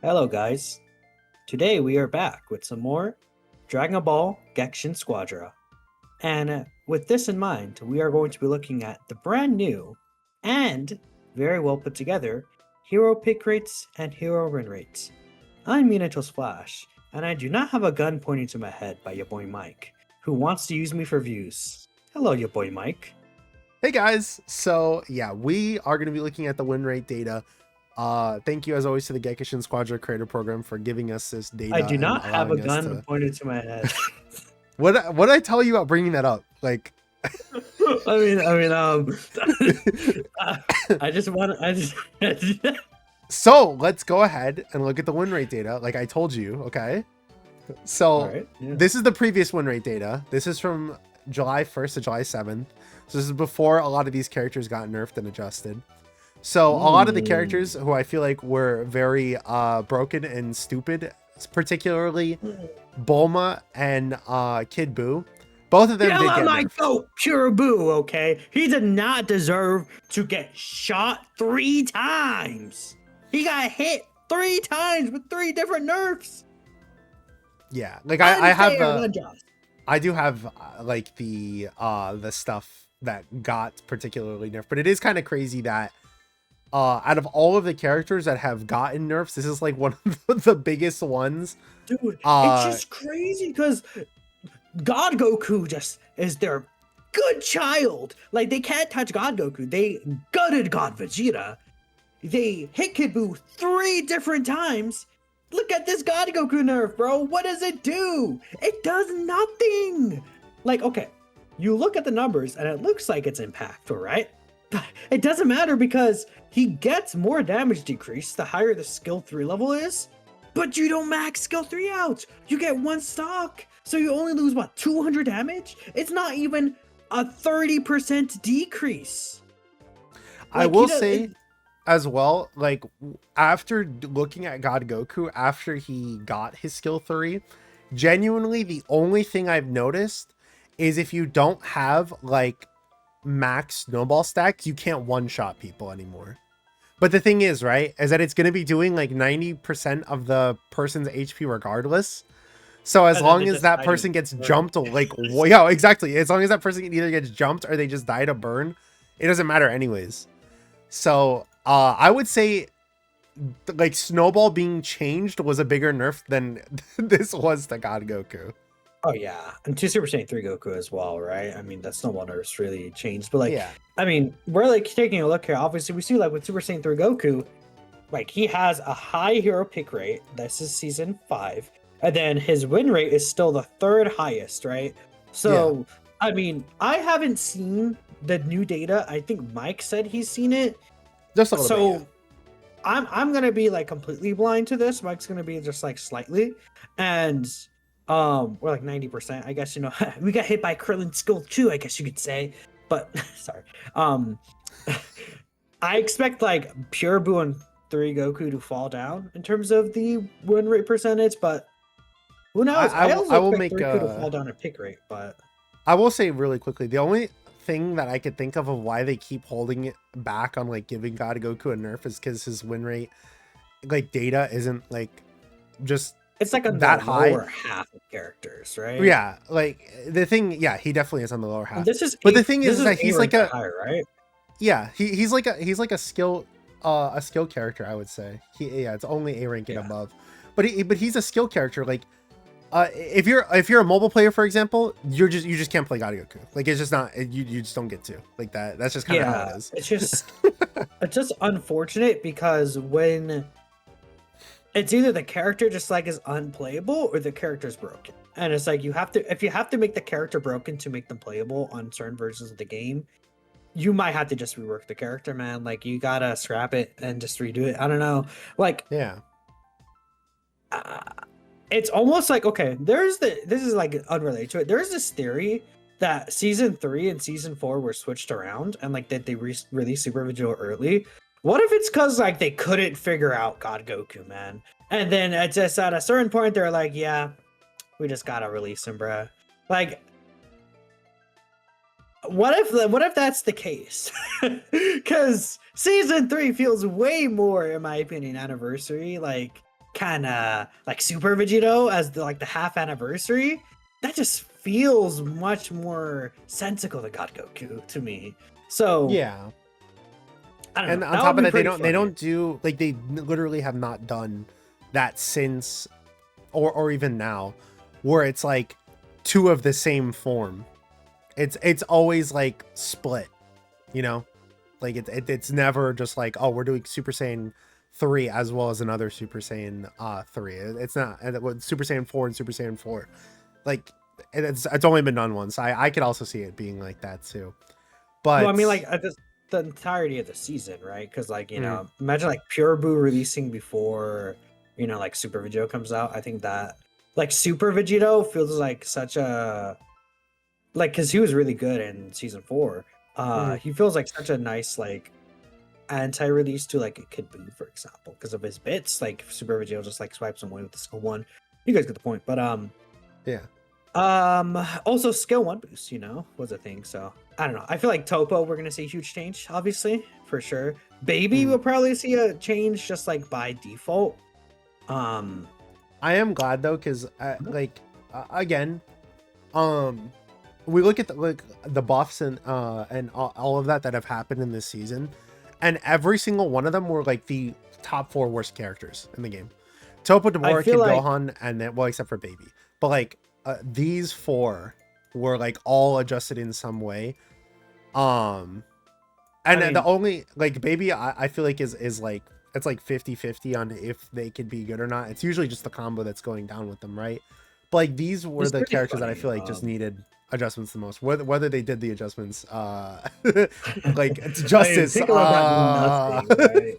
Hello, guys. Today we are back with some more Dragon Ball Gekishin Squadra. And with this in mind, we are going to be looking at the brand new and very well put together hero pick rates and hero win rates. I'm Minato Splash, and I do not have a gun pointing to my head by your boy Mike, who wants to use me for views. Hello, your boy Mike. Hey guys, so yeah, we are going to be looking at the win rate data. Thank you as always to the Gekishin Squadra Creator Program for giving us this I data do and not have a allowing us gun to. pointed to my head. What did I tell you about bringing that up? Like, I just want to. I just. so let's go ahead and look at the win rate data. Like I told you, okay. So All right. Yeah. this is the previous win rate data. This is from July 1st to July 7th. So this is before a lot of these characters got nerfed and adjusted. So a lot of the characters who I feel like were very broken and stupid, particularly Bulma and Kid Buu, both of them did get my nerfed. goat, Pure Boo, okay? He did not deserve to get shot 3 times. He got hit 3 times with 3 different nerfs. Yeah, like I have unjust. I do have like the stuff that got particularly nerfed, but it is kind of crazy that out of all of the characters that have gotten nerfs, this is like one of the biggest ones. Dude, it's just crazy because God Goku just is their good child. Like, they can't touch God Goku. They gutted God Vegeta. They hit Kid Buu 3 different times. Look at this God Goku nerf, bro. What does it do? It does nothing. Like, okay, you look at the numbers and it looks like it's impactful, right? But it doesn't matter because he gets more damage decrease the higher the skill 3 level is, but you don't max skill 3 out. You get 1 stock. So you only lose, what, 200 damage? It's not even a 30% decrease. I will say as well, like after looking at God Goku, after he got his skill 3, genuinely the only thing I've noticed is if you don't have like max snowball stacks, you can't one-shot people anymore. But the thing is, right, is that it's going to be doing like 90% of the person's HP regardless. So as long as that person gets jumped, like, yeah, exactly. As long as that person either gets jumped or they just die to burn, it doesn't matter anyways. So I would say like Snowball being changed was a bigger nerf than this was to God Goku. Oh yeah, and to Super Saiyan 3 Goku as well, right? I mean, that Snowball nerf's really changed. But like, yeah, I mean, we're like taking a look here. Obviously, we see like with Super Saiyan 3 Goku, like he has a high hero pick rate. This is season 5. And then his win rate is still the 3rd highest, right? So, yeah. I mean, I haven't seen the new data. I think Mike said he's seen it. Just a little bit, yeah. I'm gonna be like completely blind to this. Mike's gonna be just like slightly, and we're like 90%. I guess, you know, we got hit by Krillin skill 2, I guess you could say. But sorry. I expect like Pure Buu and 3 Goku to fall down in terms of the win rate percentage, but who knows? I will make 3 to fall down in pick rate, but I will say really quickly, the only thing that I could think of why they keep holding it back on like giving God Goku a nerf is because his win rate, like data, isn't like just it's like on that the high. Lower half of characters, right? Yeah, like the thing, yeah, he definitely is on the lower half. And this is, but the thing is that he's like a higher, right? Yeah, he's like a skill character, I would say. It's only A rank and above, but he's a skill character. Like, if you're a mobile player, for example, you just can't play God Goku. Like, it's just not, you just don't get to like that. That's just kind of how it is. It's just unfortunate because when it's either the character just like is unplayable or the character's broken, and it's like if you have to make the character broken to make them playable on certain versions of the game, you might have to just rework the character, man. Like, you gotta scrap it and just redo it. I don't know. Like, yeah. It's almost like, okay, this is like unrelated to it. There's this theory that season 3 and season 4 were switched around and like that they released Super Vegeta early. What if it's because like they couldn't figure out God Goku, man? And then at a certain point, they're like, yeah, we just gotta release him, bruh. Like, what if that's the case? Because season 3 feels way more, in my opinion, anniversary. Like, kind of like Super Vegito as the half anniversary, that just feels much more sensical to God Goku to me. So Yeah. I don't And know. on That top would of be that, they pretty don't funny. do like, they literally have not done that since, or even now, where it's like two of the same form. It's always like split, you know, like it's never just like, oh, we're doing Super Saiyan 3 as well as another Super Saiyan 3. It's not, and with Super Saiyan 4 and Super Saiyan 4, like it's only been done once. I could also see it being like that too, Well, I but mean, like the entirety of the season, right? Because like mm, imagine like Pure Boo releasing before like Super Vegito comes out. I think that like Super Vegito feels like such a like because he was really good in season 4. mm, He feels like such a nice like anti-release to like a Kid Boo, for example, because of his bits. Like Super Vegito just like swipes him away with the skill 1. You guys get the point, but yeah. also skill 1 boost, was a thing. So I don't know. I feel like Topo, we're gonna see a huge change, obviously, for sure. Baby Mm. will probably see a change just like by default. Um, I am glad though, because like again, um, we look at the buffs and all of that have happened in this season, and every single one of them were like the top 4 worst characters in the game. Topo, I Dabura, feel Kid like Gohan, and then, well, except for Baby, but like these 4 were like all adjusted in some way. Um, and I the mean only like Baby, I feel like is like, it's like 50-50 on if they could be good or not. It's usually just the combo that's going down with them, right? But like these were it's the pretty characters that I funny. feel like just needed adjustments the most. Whether they did the adjustments, like it's I mean, justice. Piccolo got nothing, right?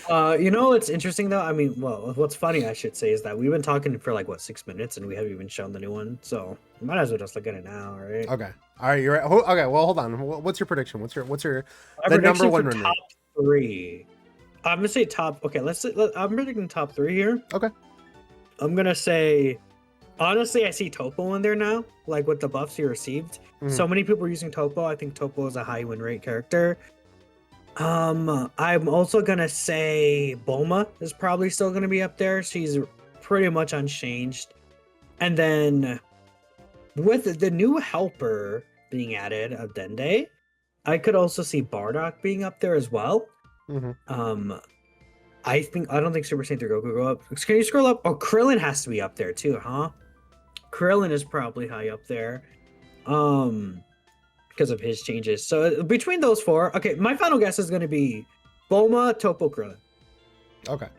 What's interesting though? I mean, well, what's funny, I should say, is that we've been talking for like what 6 minutes, and we haven't even shown the new one. So might as well just look at it now, right? Okay, all right, you're right. Okay, well, hold on. What's your prediction? What's your My the number prediction one for run top rate? 3. I'm gonna say top. Okay, I'm predicting top 3 here. Okay. I'm gonna say, honestly, I see Topo in there now, like with the buffs he received. Mhm. So many people are using Topo. I think Topo is a high win rate character. I'm also gonna say Bulma is probably still gonna be up there. She's pretty much unchanged. And then with the new helper being added of Dende, I could also see Bardock being up there as well. Mhm. Um, I don't think Super Saiyan 3 Goku go up. Can you scroll up? Oh, Krillin has to be up there too, huh? Krillin is probably high up there. Because of his changes. So between those 4, okay, my final guess is going to be Bulma, Topo, Krillin. Okay.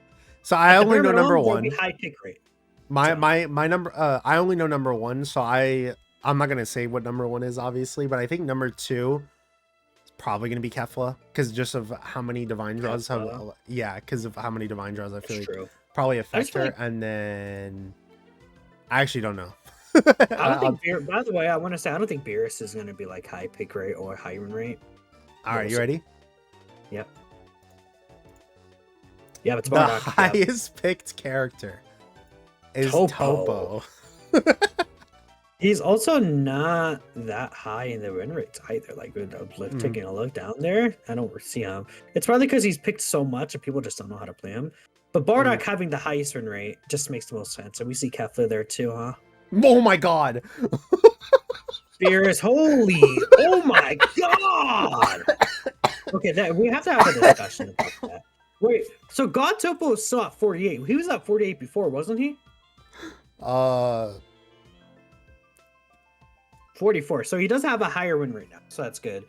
So I At the only bare know number minimum, there'll be 1. high pick rate. My So my number, I only know number 1, so I'm not gonna say what number 1 is, obviously, but I think number 2 is probably gonna be Kefla, because just of how many divine draws have, Kefla, yeah, because of how many divine draws I that's feel like true. probably I just affect feel her. like And then I actually don't know. I don't I'll, think by the way, I want to say I don't think Beerus is going to be like high pick rate or high win rate. all But right, we'll you see. ready? Yep. Yeah, it's The Bardock. Yep. highest picked character is Topo. Topo. He's also not that high in the win rates either. Like, taking a look down there, I don't see him. It's probably because he's picked so much and people just don't know how to play him. But Bardock having the highest win rate just makes the most sense. And we see Kefla there too, huh? Oh my god. Beerus, holy, oh my god! Okay, we have to have a discussion about that. Wait, so God Topo is still at 48. He was at 48 before, wasn't he? 44. So he does have a higher win rate now, so that's good.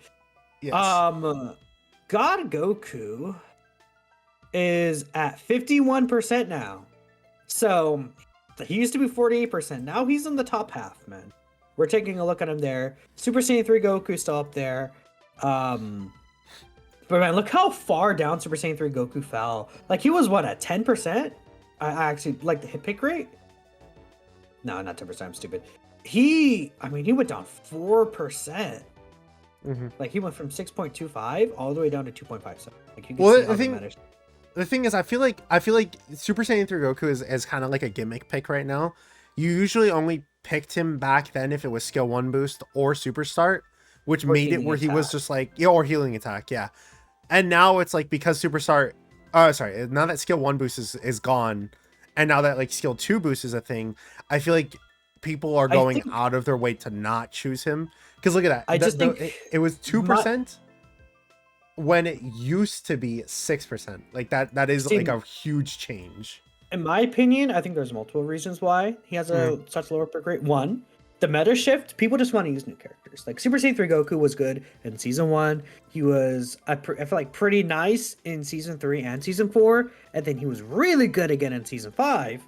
Yes. God Goku is at 51% now. So he used to be 48%. Now he's in the top half, man. We're taking a look at him there. Super Saiyan 3 Goku still up there. But man, look how far down Super Saiyan 3 Goku fell. Like he was what, at 10%? I actually like the hit pick rate. No, not 10%. I'm stupid. He went down 4%. Like he went from 6.25 all the way down to 2.57. Like you can see how that matters. The thing is, I feel like Super Saiyan 3 Goku is kind of like a gimmick pick right now. You usually only picked him back then if it was skill 1 boost or super start, which made it where he was just like, yeah, or healing attack, yeah. And now it's like, because super start, now that skill 1 boost is gone, and now that like skill 2 boost is a thing, I feel like people are I going think out of their way to not choose him. Because look at that. I just think it was 2% when it used to be 6%. Like that is like a huge change. In my opinion, I think there's multiple reasons why he has a such lower pick rate. One, the meta shift. People just want to use new characters. Like Super Saiyan 3 Goku was good in season 1. He was, I feel like, pretty nice in season 3 and season 4, and then he was really good again in season 5.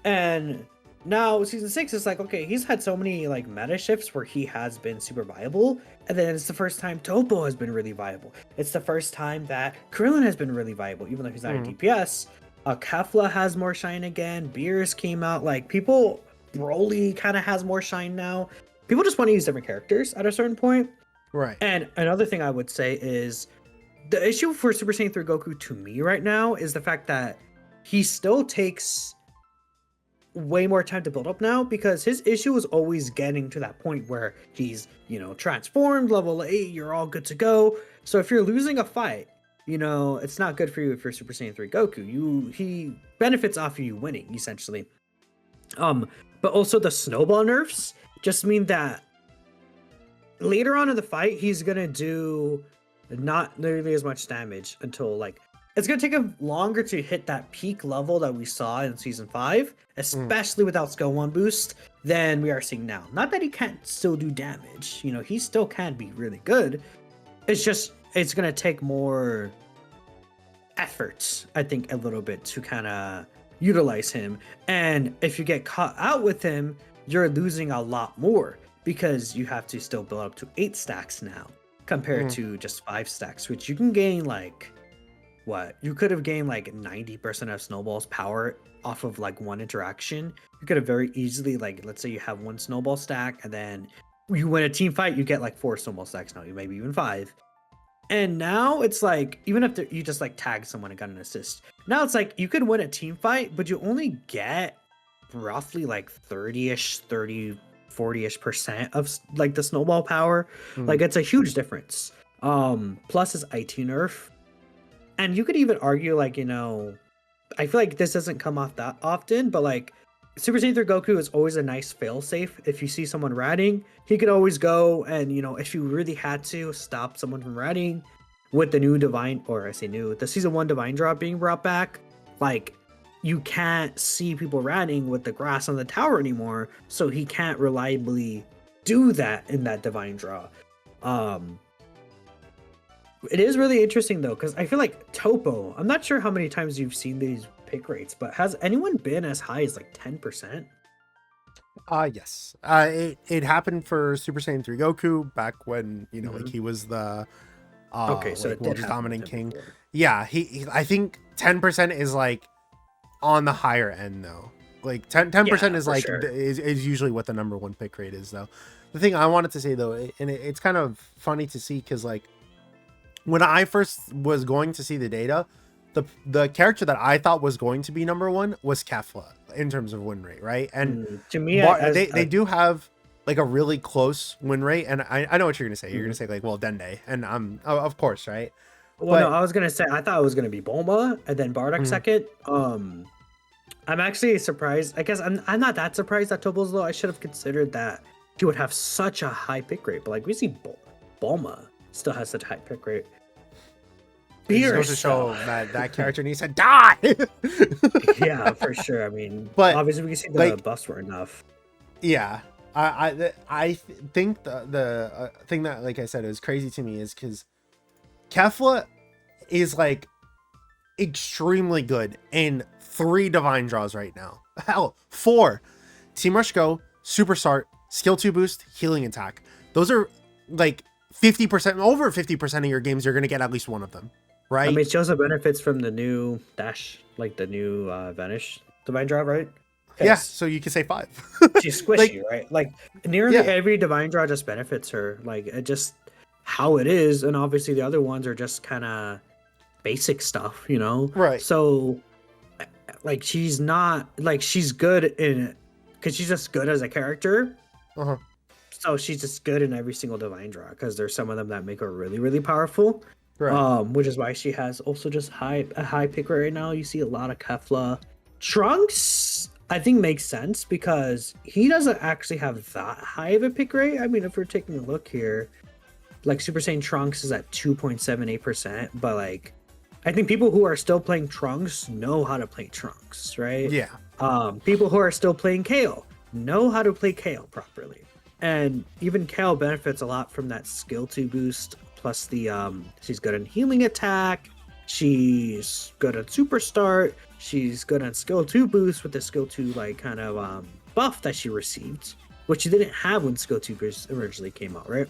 And now season 6 is like, okay, he's had so many like meta shifts where he has been super viable, and then it's the first time Topo has been really viable. It's the first time that Krillin has been really viable, even though he's not a DPS. Kefla has more shine again. Beers came out. Like people, Broly kind of has more shine now. People just want to use different characters at a certain point. Right. And another thing I would say is the issue for Super Saiyan 3 Goku to me right now is the fact that he still takes way more time to build up now, because his issue is always getting to that point where he's, transformed, level 8, you're all good to go. So if you're losing a fight, it's not good for you if you're Super Saiyan 3 Goku. He benefits off of you winning, essentially. But also the snowball nerfs just mean that later on in the fight, he's gonna do not nearly as much damage until it's gonna take him longer to hit that peak level that we saw in season 5, especially without skill 1 boost, than we are seeing now. Not that he can't still do damage, he still can be really good. It's just it's gonna take more effort, I think, a little bit to kind of utilize him. And if you get caught out with him, you're losing a lot more, because you have to still build up to 8 stacks now compared to just 5 stacks, which you can gain you could have gained 90% of Snowball's power off of one interaction. You could have very easily, let's say you have 1 snowball stack and then you win a team fight, you get 4 snowball stacks now, maybe even 5. And now it's even if you just tag someone and got an assist, now it's you could win a team fight, but you only get roughly 30-ish, 30, 40-ish% of the snowball power. It's a huge difference. Plus his IT nerf. And you could even argue I feel like this doesn't come off that often, but Super Saiyan 3 Goku is always a nice failsafe. If you see someone ratting, he could always go and, if you really had to stop someone from ratting with the new Divine, or I say new, the Season 1 Divine Drop being brought back, you can't see people ratting with the grass on the tower anymore, so he can't reliably do that in that Divine Draw. It is really interesting, though, because I feel like Topo, I'm not sure how many times you've seen these pick rates, but has anyone been as high as 10%? Yes. It happened for Super Saiyan 3 Goku back when he was the so world's dominant king. Before. Yeah, he I think 10% is on the higher end though. 10% is sure. is usually what the number 1 pick rate is though. The thing I wanted to say though, and it's kind of funny to see, because when I first was going to see the data, the character that I thought was going to be number 1 was Kefla in terms of win rate, right? And to me, they do have a really close win rate, and I know what you're gonna say. You're gonna say Dende, and of course, right? Well, no, I was gonna say I thought it was gonna be Bulma and then Bardock second. I'm actually surprised. I guess I'm not that surprised that Topo's low. I should have considered that he would have such a high pick rate, but we see Bulma still has such a high pick rate. It just goes to show that character needs to die. Yeah, for sure. I mean, but obviously we can see the buffs were enough. Yeah, I think the thing that, like I said, is crazy to me is because Kefla is extremely good in 3 divine draws right now. Hell, 4. Team Rush Go, Super Start, Skill 2 Boost, Healing Attack. Those are 50%, over 50% of your games, you're gonna get at least one of them. Right. I mean, it shows the benefits from the new dash, the new Vanish Divine Draw, right? Yeah, so you can say 5. She's squishy, right? Nearly every Divine Draw just benefits her. It just how it is, and obviously the other ones are just kind of basic stuff, Right. So, she's not she's good in it because she's just good as a character. So she's just good in every single Divine Draw, because there's some of them that make her really, really powerful. Right. Which is why she has also just a high pick rate right now. You see a lot of Kefla. Trunks, I think, makes sense because he doesn't actually have that high of a pick rate. I mean, if we're taking a look here, like Super Saiyan Trunks is at 2.78%, but like I think people who are still playing Trunks know how to play Trunks, right? Yeah. People who are still playing Kale know how to play Kale properly. And even Kale benefits a lot from that skill 2 boost, plus the she's good in healing attack, she's good at super start, she's good at skill 2 boost with the skill 2 like kind of buff that she received, which she didn't have when skill 2 boost originally came out, right?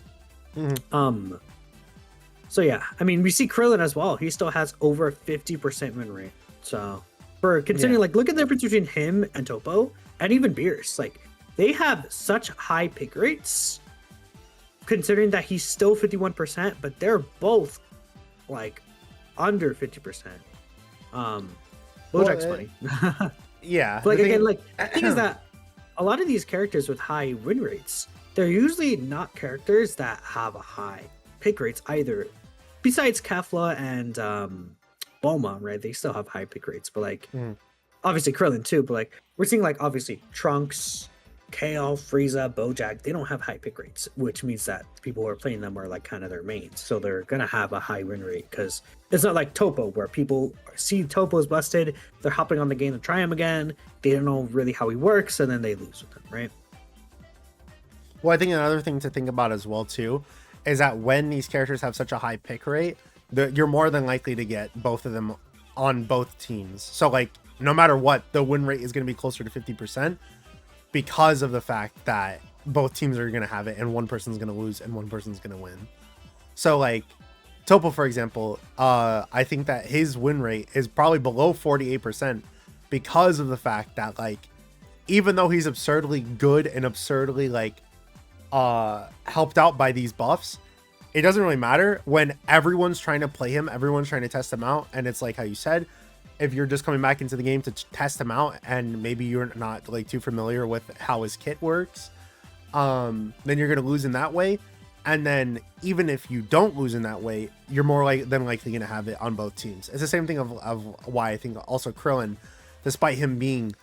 So yeah, I mean, we see Krillin as well. He still has over 50% win rate. So for considering, like, look at the difference between him and Topo, and even Beerus. Like, they have such high pick rates, considering that he's still 51%, but they're both like under 50%. Bojack's funny. Yeah. But like, again, like, the thing is that a lot of these characters with high win rates, they're usually not characters that have a high pick rates either. Besides Kefla and Bulma, right? They still have high pick rates, but like obviously Krillin too. But like we're seeing like obviously Trunks, Kale, Frieza, Bojack, they don't have high pick rates, which means that people who are playing them are like kind of their mains, so they're gonna have a high win rate because it's not like Topo where people see Topo's busted, they're hopping on the game to try him again. They don't know really how he works, and then they lose with him, right? Well, I think another thing to think about as well too is that when these characters have such a high pick rate, you're more than likely to get both of them on both teams. So like no matter what, the win rate is going to be closer to 50% because of the fact that both teams are going to have it and one person's going to lose and one person's going to win. So like Topo, for example, I think that his win rate is probably below 48% because of the fact that like even though he's absurdly good and absurdly like helped out by these buffs, it doesn't really matter when everyone's trying to play him, everyone's trying to test him out, and it's like how you said, if you're just coming back into the game to test him out and maybe you're not like too familiar with how his kit works, then you're gonna lose in that way. And then even if you don't lose in that way, you're more than likely gonna have it on both teams. It's the same thing of why I think also Krillin, despite him being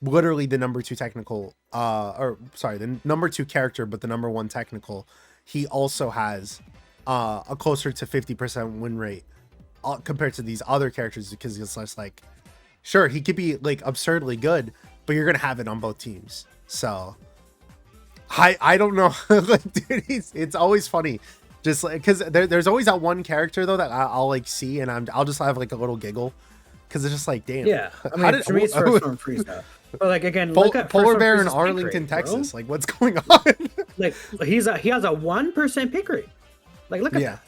literally the number 2 technical the number 2 character but the number 1 technical, he also has a closer to 50% win rate compared to these other characters, because it's less like, sure, he could be like absurdly good, but you're gonna have it on both teams. So I don't know. Like, dude, it's always funny, just like because there's always that one character though that I'll like see and I'll just have like a little giggle because it's just like, damn. Yeah, I mean, for me it's First Storm Frieza. But like again, look at Polar Bear in Arlington, Texas. Like, what's going on? Like he has a 1% pick rate. Like, look at that.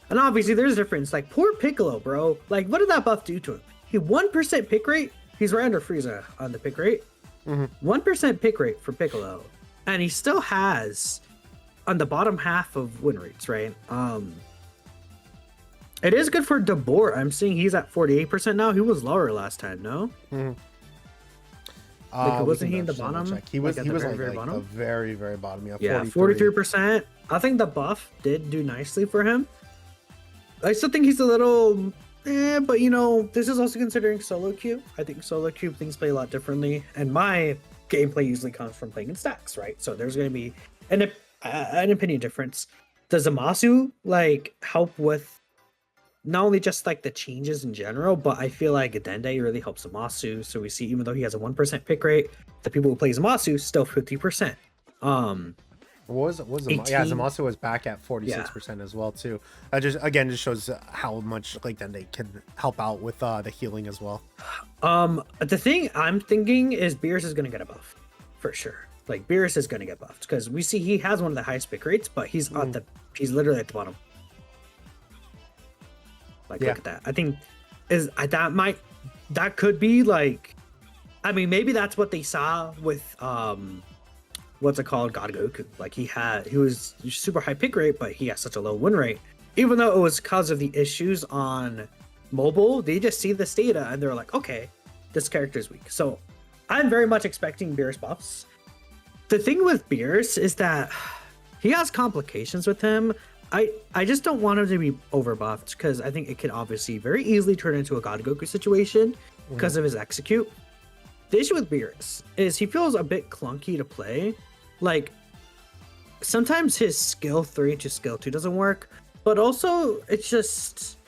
And obviously there's a difference. Like, poor Piccolo, bro. Like, what did that buff do to him? He 1% pick rate. He's right under Frieza on the pick rate. 1% pick rate for Piccolo, and he still has on the bottom half of win rates, right? It is good for Dabor. I'm seeing he's at 48% now. He was lower last time, no? Like, wasn't he in the bottom? Check. He was like, he was very, like, very bottom? the very, very bottom. Yeah, 43%. I think the buff did do nicely for him. I still think he's a little but you know, this is also considering solo queue. I think solo queue things play a lot differently, and my gameplay usually comes from playing in stacks, right? So there's going to be an opinion difference. Does Zamasu like help with not only just like the changes in general, but I feel like Dende really helps Zamasu. So we see, even though he has a 1% pick rate, the people who play Zamasu still 50%. Zamasu was back at 46% as well too. That just shows how much like Dende can help out with the healing as well. The thing I'm thinking is Beerus is gonna get a buff for sure. Like, Beerus is gonna get buffed because we see he has one of the highest pick rates, but he's he's literally at the bottom. Like, look at that. I think that could be like, I mean, maybe that's what they saw with what's it called, God Goku. Like, he was super high pick rate, but he has such a low win rate. Even though it was because of the issues on mobile, they just see this data and they're like, okay, this character's weak. So I'm very much expecting Beerus buffs. The thing with Beerus is that he has complications with him. I just don't want him to be over buffed because I think it could obviously very easily turn into a God Goku situation because of his execute. the issue with Beerus is he feels a bit clunky to play. Like, sometimes his skill 3 to skill 2 doesn't work, but also it's just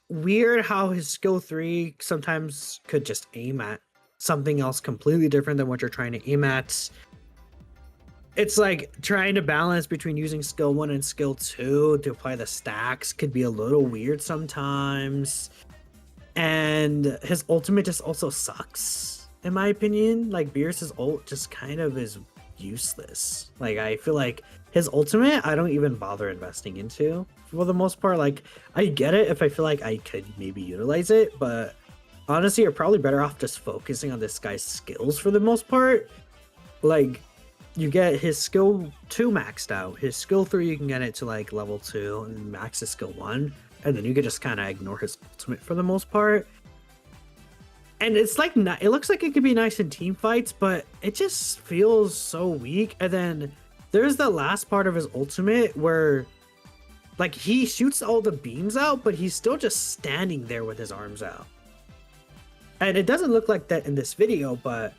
weird how his skill 3 sometimes could just aim at something else completely different than what you're trying to aim at. It's like trying to balance between using skill 1 and skill 2 to apply the stacks could be a little weird sometimes. And his ultimate just also sucks, in my opinion. Like, Beerus's ult just kind of is useless. Like, I feel like his ultimate, I don't even bother investing into for the most part. Like, I get it if I feel like I could maybe utilize it, but honestly, you're probably better off just focusing on this guy's skills for the most part. Like, you get his skill 2 maxed out, his skill 3 you can get it to like level 2 and max his skill 1, and then you could just kind of ignore his ultimate for the most part. And it's like, it looks like it could be nice in team fights, but it just feels so weak. And then there's the last part of his ultimate where like he shoots all the beams out, but he's still just standing there with his arms out. And it doesn't look like that in this video, but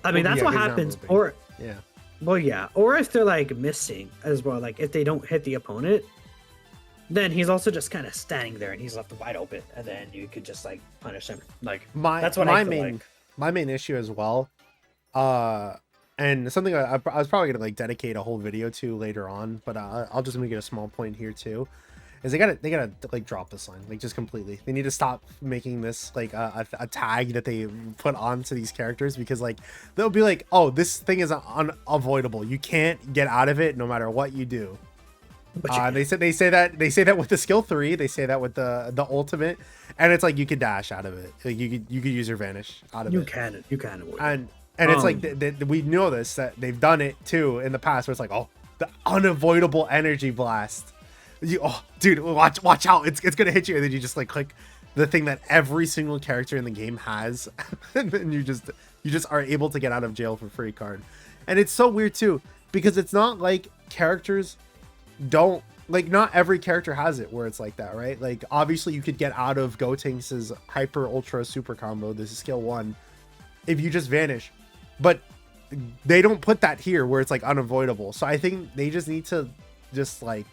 I mean, that's what happens. Or yeah, well, yeah. Or if they're like missing as well, like if they don't hit the opponent, then he's also just kind of standing there and he's left wide open, and then you could just like punish him. Like, that's what I feel like. My main issue as well, and something I was probably gonna like dedicate a whole video to later on, but I'll just make it a small point here too. Is they gotta like drop this line, like, just completely. They need to stop making this like a tag that they put onto these characters, because like they'll be like, oh, this thing is unavoidable. You can't get out of it no matter what you do. They say that with the skill 3, they say that with the ultimate, and it's like you could dash out of it. Like, you could use your vanish out of it. You can avoid it. And it's like we know this, that they've done it too in the past, where it's like, oh, the unavoidable energy blast. Dude, watch out, it's gonna hit you, and then you just like click the thing that every single character in the game has, and then you just are able to get out of jail for free card. And it's so weird too, because it's not like characters don't, like, not every character has it where it's like that, right? Like, obviously you could get out of Gotenks' hyper ultra super combo, this is skill 1, if you just vanish, but they don't put that here where it's like unavoidable. So I think they just need to just like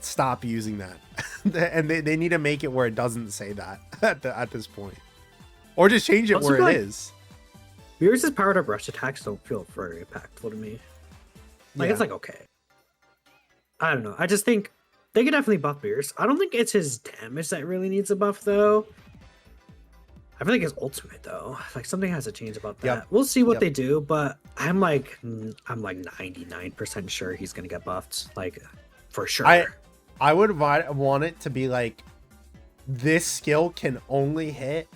stop using that and they need to make it where it doesn't say that at this point, or just change it also, where it is. Beerus' powered up rush attacks don't feel very impactful to me. Like, it's like, okay, I don't know, I just think they could definitely buff Beerus. I don't think it's his damage that really needs a buff though. I feel like his ultimate though, like, something has to change about that. Yep. We'll see what they do, but I'm like 99% sure he's gonna get buffed, like, for sure. I would want it to be like, this skill can only hit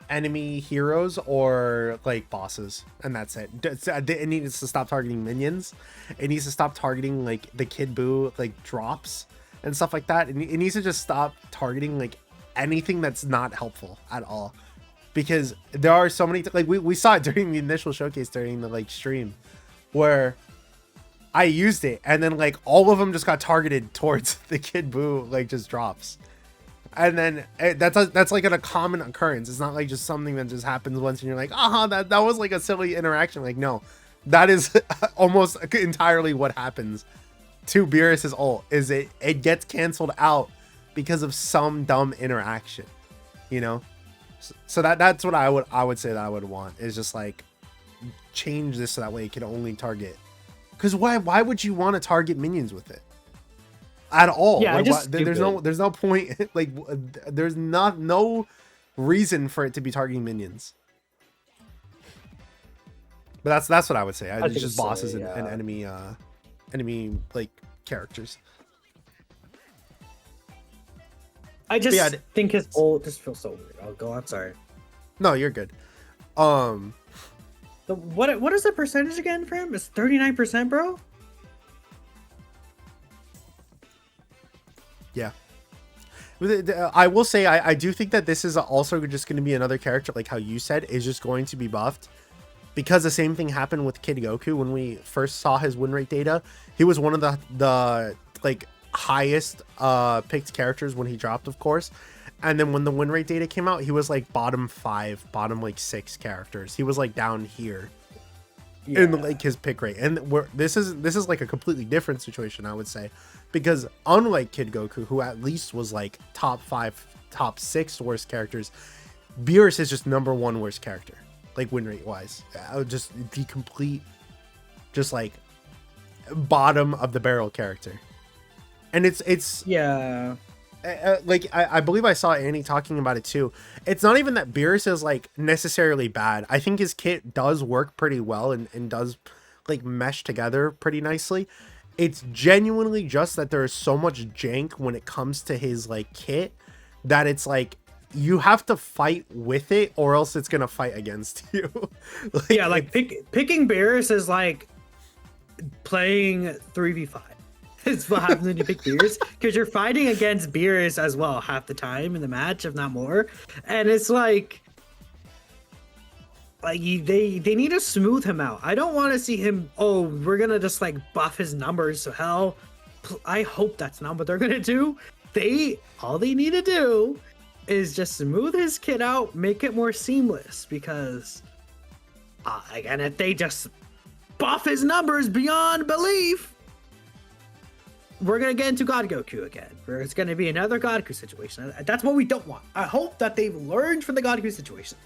enemy heroes or like bosses, and that's it. It needs to stop targeting minions. It needs to stop targeting like the Kid Buu like drops and stuff like that. It needs to just stop targeting like anything that's not helpful at all, because there are so many like we saw it during the initial showcase during the like stream, where I used it and then like all of them just got targeted towards the Kid Buu like just drops, and then that's like a common occurrence. It's not like just something that just happens once and you're like, that was like a silly interaction. Like, no, that is almost entirely what happens to Beerus's ult. Is it gets canceled out because of some dumb interaction, you know? So that's what I would say that I would want, is just like change this so that way it can only target. Because why would you want to target minions with it at all? Yeah, like, there's no point. Like, there's no reason for it to be targeting minions. But that's what I would say. It's just bosses and enemy like characters. I just think his ult just feels so weird. I'll go on. Sorry. No, you're good. What is the percentage again for him? It's 39%, bro. Yeah. I will say I do think that this is also just going to be another character, like how you said, is just going to be buffed, because the same thing happened with Kid Goku when we first saw his win rate data. He was one of the like highest picked characters when he dropped, of course, And then when the win rate data came out, he was like bottom 5, bottom like 6 characters. He was like down here in like his pick rate. And this is like a completely different situation, I would say, because unlike Kid Goku, who at least was like top 5, top 6 worst characters, Beerus is just number 1 worst character, like win rate wise. Just the complete, just like bottom of the barrel character. And it's yeah. Like I believe I saw Annie talking about it too. It's not even that Beerus is like necessarily bad. I think his kit does work pretty well and does like mesh together pretty nicely. It's genuinely just that there is so much jank when it comes to his like kit that it's like you have to fight with it or else it's gonna fight against you. Like, yeah, like picking Beerus is like playing 3v5. It's what happens when you pick Beerus, because you're fighting against Beerus as well half the time in the match, if not more. And it's like they need to smooth him out. I don't want to see him, oh, we're gonna just like buff his numbers. So hell, I hope that's not what they're gonna do. All they need to do is just smooth his kit out, make it more seamless, because and if they just buff his numbers beyond belief, we're going to get into God Goku again, where it's going to be another God Goku situation. That's what we don't want. I hope that they've learned from the God Goku situation.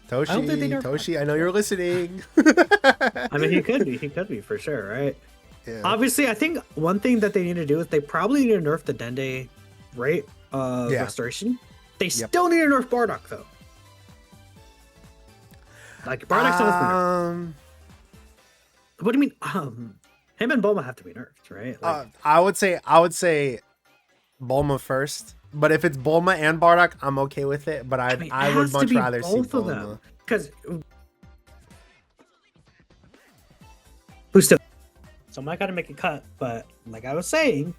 Toshi, I know you're listening. I mean, he could be for sure, right? Yeah. Obviously, I think one thing that they need to do is they probably need to nerf the Dende rate restoration. They still need to nerf Bardock, though. Like, Bardock's almost been nerfed. What do you mean? Him and Bulma have to be nerfed, right? Like, I would say Bulma first, but if it's Bulma and Bardock, I'm okay with it. But I would much rather see both of them, because who's still? So I got to make a cut, but like I was saying,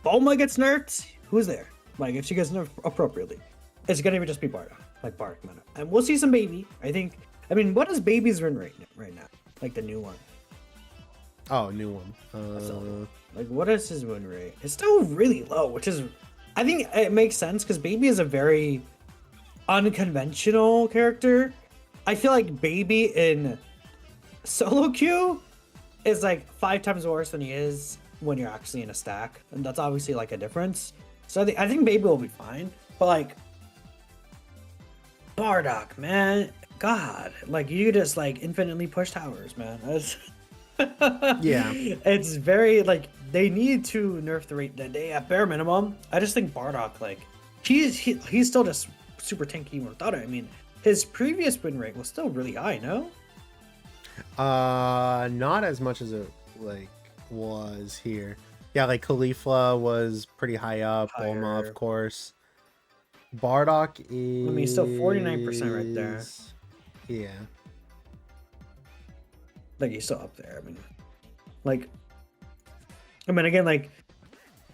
Bulma gets nerfed. Who's there? Like if she gets nerfed appropriately, it's gonna just be Bardock, like Bardock, and we'll see some Baby. I mean, what is Baby's win rate right now? Like the new one. Oh, new one. Like, what is his win rate? It's still really low, which is, I think it makes sense because Baby is a very unconventional character. I feel like Baby in solo queue is like 5 times worse than he is when you're actually in a stack, and that's obviously like a difference. So I think Baby will be fine, but like Bardock, man, God, like you just like infinitely push towers, man. Yeah, it's very like they need to nerf the rate Dende at bare minimum. I just think Bardock, like he's still just super tanky without it. I mean, his previous win rate was still really high, no? Not as much as it like was here. Yeah, like Khalifa was pretty high up. Higher. Bulma, of course. Bardock is. I mean, still 49% right there. Yeah. Like he's still up there. I mean, again, like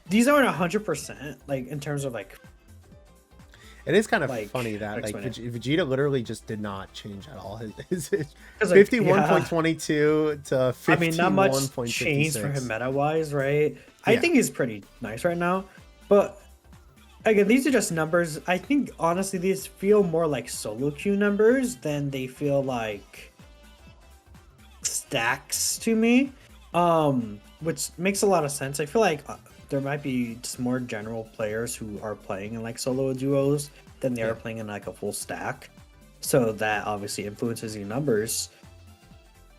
these aren't 100%. Like in terms of like. It is kind of like, funny that like Vegeta literally just did not change at all. His 51.22 to 51.56. I mean, not much changed for him meta wise, right? Yeah. I think he's pretty nice right now, but again, these are just numbers. I think honestly, these feel more like solo queue numbers than they feel like stacks to me, which makes a lot of sense. I feel like there might be just more general players who are playing in like solo duos than they are playing in like a full stack, so that obviously influences your numbers.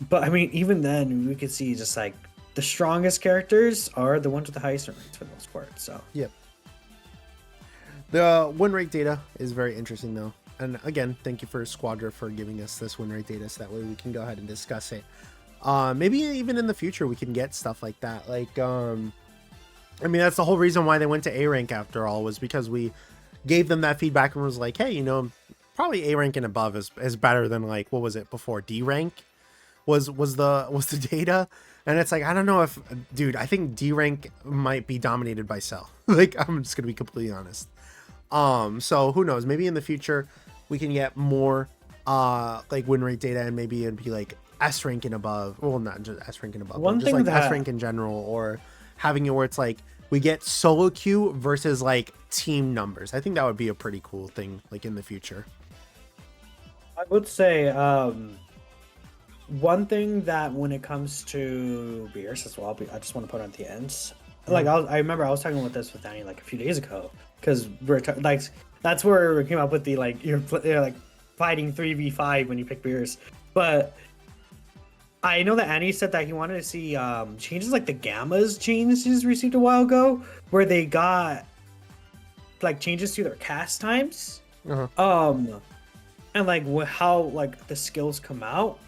But I mean, even then we could see just like the strongest characters are the ones with the highest win rates for the most part. So yep, the win rate data is very interesting though. And again, thank you for Squadra for giving us this win rate data so that way we can go ahead and discuss it. Maybe even in the future we can get stuff like that. Like, I mean, that's the whole reason why they went to A rank after all, was because we gave them that feedback and was like, hey, you know, probably A rank and above is better than like, what was it before? D rank was the data. And it's like, I don't know if, dude, I think D rank might be dominated by Cell. Like, I'm just going to be completely honest. So who knows, maybe in the future we can get more, like win rate data, and maybe it'd be like S rank and above. Well, not just S rank and above, but just like S rank in general, or having it where it's like we get solo queue versus like team numbers. I think that would be a pretty cool thing, like in the future. I would say one thing that when it comes to beers as well, I just want to put on the ends. Like I remember I was talking about this with Danny like a few days ago because like that's where we came up with the like you're like fighting 3v5 when you pick beers. But I know that Annie said that he wanted to see changes like the gammas changes received a while ago, where they got like changes to their cast times, and like how like the skills come out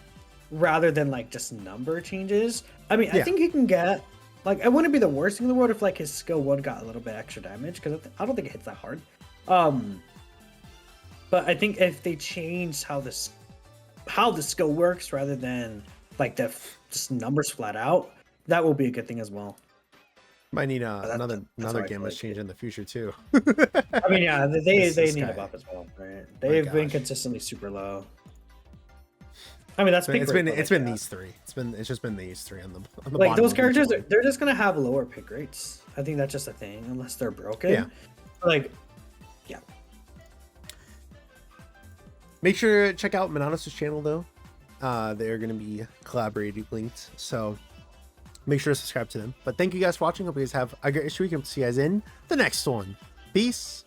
rather than like just number changes. I mean, I think he can get like it wouldn't be the worst thing in the world if like his skill 1 got a little bit extra damage because I don't think it hits that hard. But I think if they change how the skill works rather than like just numbers flat out, that will be a good thing as well. Might need another gamma change in the future too. I mean, yeah, they need a buff as well, right? They've been consistently super low. I mean, that's it's been these three. It's just been these three on the like those characters. They're just gonna have lower pick rates. I think that's just a thing, unless they're broken. Yeah. Like, yeah. Make sure to check out Manatos' channel though. They're gonna be collaborating linked, so make sure to subscribe to them. But thank you guys for watching. Hope you guys have a great week. See you guys in the next one. Peace.